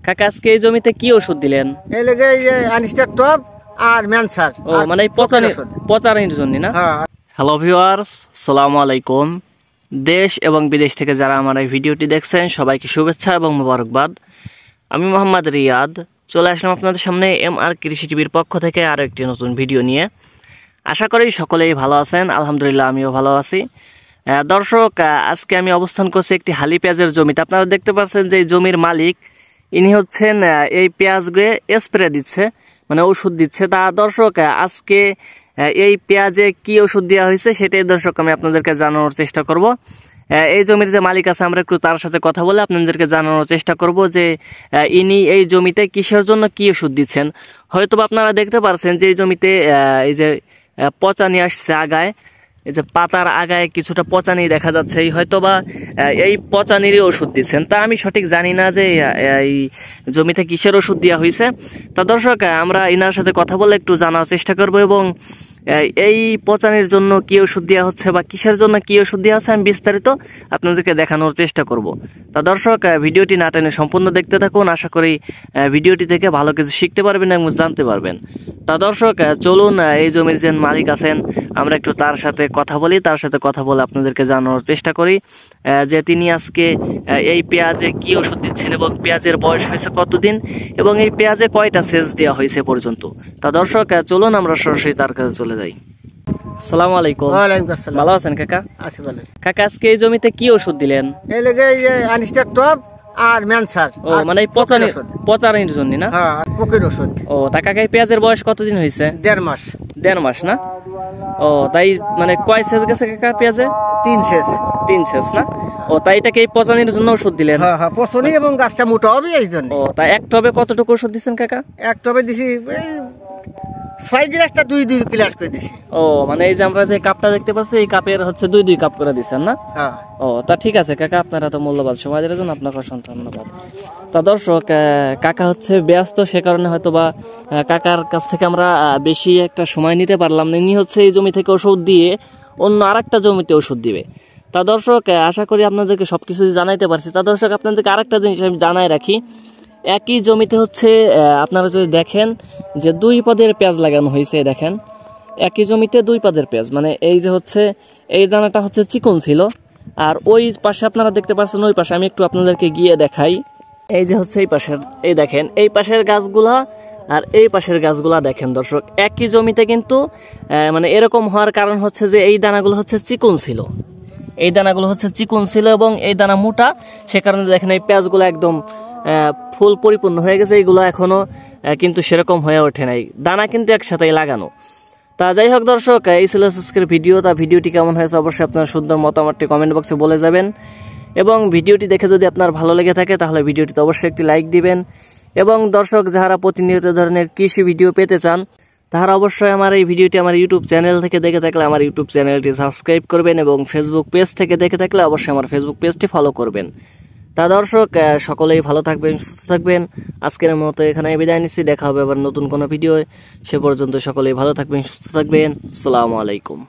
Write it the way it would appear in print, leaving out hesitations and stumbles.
কাকা আজকে এই জমিতে কি ওষুধ দিলেন? এই লেগে আনিস্টার টপ আর ম্যানসার। ও মানে পচানির জন্য না? হ্যালো ভিউয়ার্স, আসসালামু আলাইকুম। দেশ এবং বিদেশ থেকে যারা আমার এই ভিডিওটি দেখছেন সবাইকে শুভেচ্ছা এবং মোবারকবাদ। আমি মোহাম্মদ রিয়াদ চলে আসলাম আপনাদের সামনে MR কৃষি টিভির পক্ষ থেকে আরও একটি নতুন ভিডিও নিয়ে। আশা করি সকলেই ভালো আছেন, আলহামদুলিল্লাহ আমিও ভালো আছি। দর্শক, আজকে আমি অবস্থান করছি একটি হালি পেঁয়াজের জমিতে। আপনারা দেখতে পাচ্ছেন যে জমির মালিক ইনি হচ্ছেন এই পেঁয়াজকে স্প্রে দিচ্ছে, মানে ওষুধ দিচ্ছে। তা দর্শক, আজকে এই পেঁয়াজে কি ওষুধ দেওয়া হয়েছে সেটাই দর্শক আমি আপনাদেরকে জানানোর চেষ্টা করব। এই জমির যে মালিক আছে আমরা একটু তার সাথে কথা বলে আপনাদেরকে জানানোর চেষ্টা করব যে ইনি এই জমিতে কিসের জন্য কি ওষুধ দিচ্ছেন। হয়তো আপনারা দেখতে পাচ্ছেন যে এই জমিতে এই যে পচানি আসছে আগায়, এই যে পাতার আগায় কিছুটা পচানি দেখা যাচ্ছে, হয়তোবা এই পচানিরই ওষুধ দিচ্ছেন। তা আমি সঠিক জানি না যে এই জমিতে কিসের ওষুধ দেওয়া হয়েছে। তা দর্শক, আমরা ইনার সাথে কথা বলে একটু জানার চেষ্টা করব এবং এই পচানির জন্য কি ওষুধ দেওয়া হচ্ছে বা কিসের জন্য কি ওষুধ দেওয়া হচ্ছে আমি বিস্তারিত আপনাদেরকে দেখানোর চেষ্টা করব। তা দর্শক, ভিডিওটি না টেনে সম্পূর্ণ দেখতে থাকুন। আশা করি ভিডিওটি থেকে ভালো কিছু শিখতে পারবেন এবং জানতে পারবেন। তা দর্শক, চলুন এই জমির যে মালিক আছেন আমরা একটু তার সাথে কথা বলি, তার সাথে কথা বলে আপনাদেরকে জানানোর চেষ্টা করি যে তিনি আজকে এই পেঁয়াজে কি ওষুধ দিচ্ছেন এবং পেঁয়াজের বয়স হয়েছে কতদিন এবং এই পেঁয়াজে কয়টা সেচ দেওয়া হয়েছে পর্যন্ত। তা দর্শক, চলুন আমরা সরাসরি তার কাছে চলে যাই। আসসালামু আলাইকুম। ওয়ালাইকুম আসসালাম। ভালো আছেন কাকা? আছি ভালো। কাকা আজকে এই জমিতে কি ওষুধ দিলেন? এই লেগে আনিস্টার টপ আর ম্যানসার। ও মানে পচানির জন্য না? হ্যাঁ, পোকের ওষুধ। ও তা কাকা এই পেঁয়াজের বয়স কতদিন হয়েছে? 1.5 মাস। 1.5 মাস না? ও তাই মানে কয় সেচ গেছে কাকা পেঁয়াজে? 3 সেচ। 3 সেচ না? ও তাই এটাকে এই পচানির জন্য ওষুধ দিলেন? হ্যাঁ হ্যাঁ, পচনি এবং গাছটা মোটা হবে এই জন্য। ও তাই এক টবে কতটুকু ওষুধ দিচ্ছেন কাকা? এক টবে দিছি এই 6 গ্লাসটা 2 গ্লাস করে দিছি। ও মানে এই যে আমরা যে কাপটা দেখতে পাচ্ছি এই কাপের হচ্ছে 2 কাপ করে দিচ্ছেন না? হ্যাঁ। ও তা ঠিক আছে কাকা, আপনারা তো মূল্যবান সময় দেওয়ার জন্য আপনাকে অসংখ্য ধন্যবাদ। তা দর্শক, কাকা হচ্ছে ব্যস্ত, সে কারণে হয়তো বা কাকার কাছ থেকে আমরা বেশি একটা সময় নিতে পারলাম না। ইনি হচ্ছে এই জমি থেকে ওষুধ দিয়ে অন্য আরেকটা জমিতে ওষুধ দিবে। তা দর্শক, আশা করি আপনাদেরকে সব কিছু জানাইতে পারছি। তা দর্শক, আপনাদেরকে আরেকটা জিনিস আমি জানাই রাখি, একই জমিতে হচ্ছে আপনারা যদি দেখেন যে 2 পদের পেঁয়াজ লাগানো হয়েছে। দেখেন একই জমিতে 2 পদের পেঁয়াজ, মানে এই যে হচ্ছে এই দানাটা হচ্ছে চিকন ছিল আর ওই পাশে আপনারা দেখতে পাচ্ছেন ওই পাশে, আমি একটু আপনাদেরকে গিয়ে দেখাই। এই যে হচ্ছে এই পাশের, এই দেখেন এই পাশের গাছগুলা আর এই পাশের গাছগুলা দেখেন দর্শক, একই জমিতে কিন্তু মানে এরকম হওয়ার কারণ হচ্ছে যে এই দানাগুলো হচ্ছে চিকন ছিল, এই দানাগুলো হচ্ছে চিকন ছিল এবং এই দানা মোটা, সে কারণে দেখেন এই পেঁয়াজগুলো একদম ফুল পরিপূর্ণ হয়ে গেছে। এইগুলো এখনো কিন্তু সেরকম হয়ে ওঠে নাই, দানা কিন্তু একসাথেই লাগানো। তা যাই হোক দর্শক, এই ছিল আজকের ভিডিও। তা ভিডিওটি কেমন হয়েছে অবশ্যই আপনার সুন্দর মতামতটি কমেন্ট বক্সে বলে যাবেন এবং ভিডিওটি দেখে যদি আপনার ভালো লেগে থাকে তাহলে ভিডিওটিতে অবশ্যই একটি লাইক দিবেন। এবং দর্শক, যারা প্রতিনিয়ত ধরনের কৃষি ভিডিও পেতে চান তারা অবশ্যই আমার এই ভিডিওটি আমার ইউটিউব চ্যানেল থেকে দেখে থাকলে আমার ইউটিউব চ্যানেলটি সাবস্ক্রাইব করবেন এবং ফেসবুক পেজ থেকে দেখে থাকলে অবশ্যই আমার ফেসবুক পেজটি ফলো করবেন। তা দর্শক, সকলেই ভালো থাকবেন, সুস্থ থাকবেন। আজকের মতো এখানে বিদায় নিচ্ছি, দেখা হবে আবার নতুন কোনো ভিডিও। সে পর্যন্ত সকলেই ভালো থাকবেন, সুস্থ থাকবেন। আসসালামু আলাইকুম।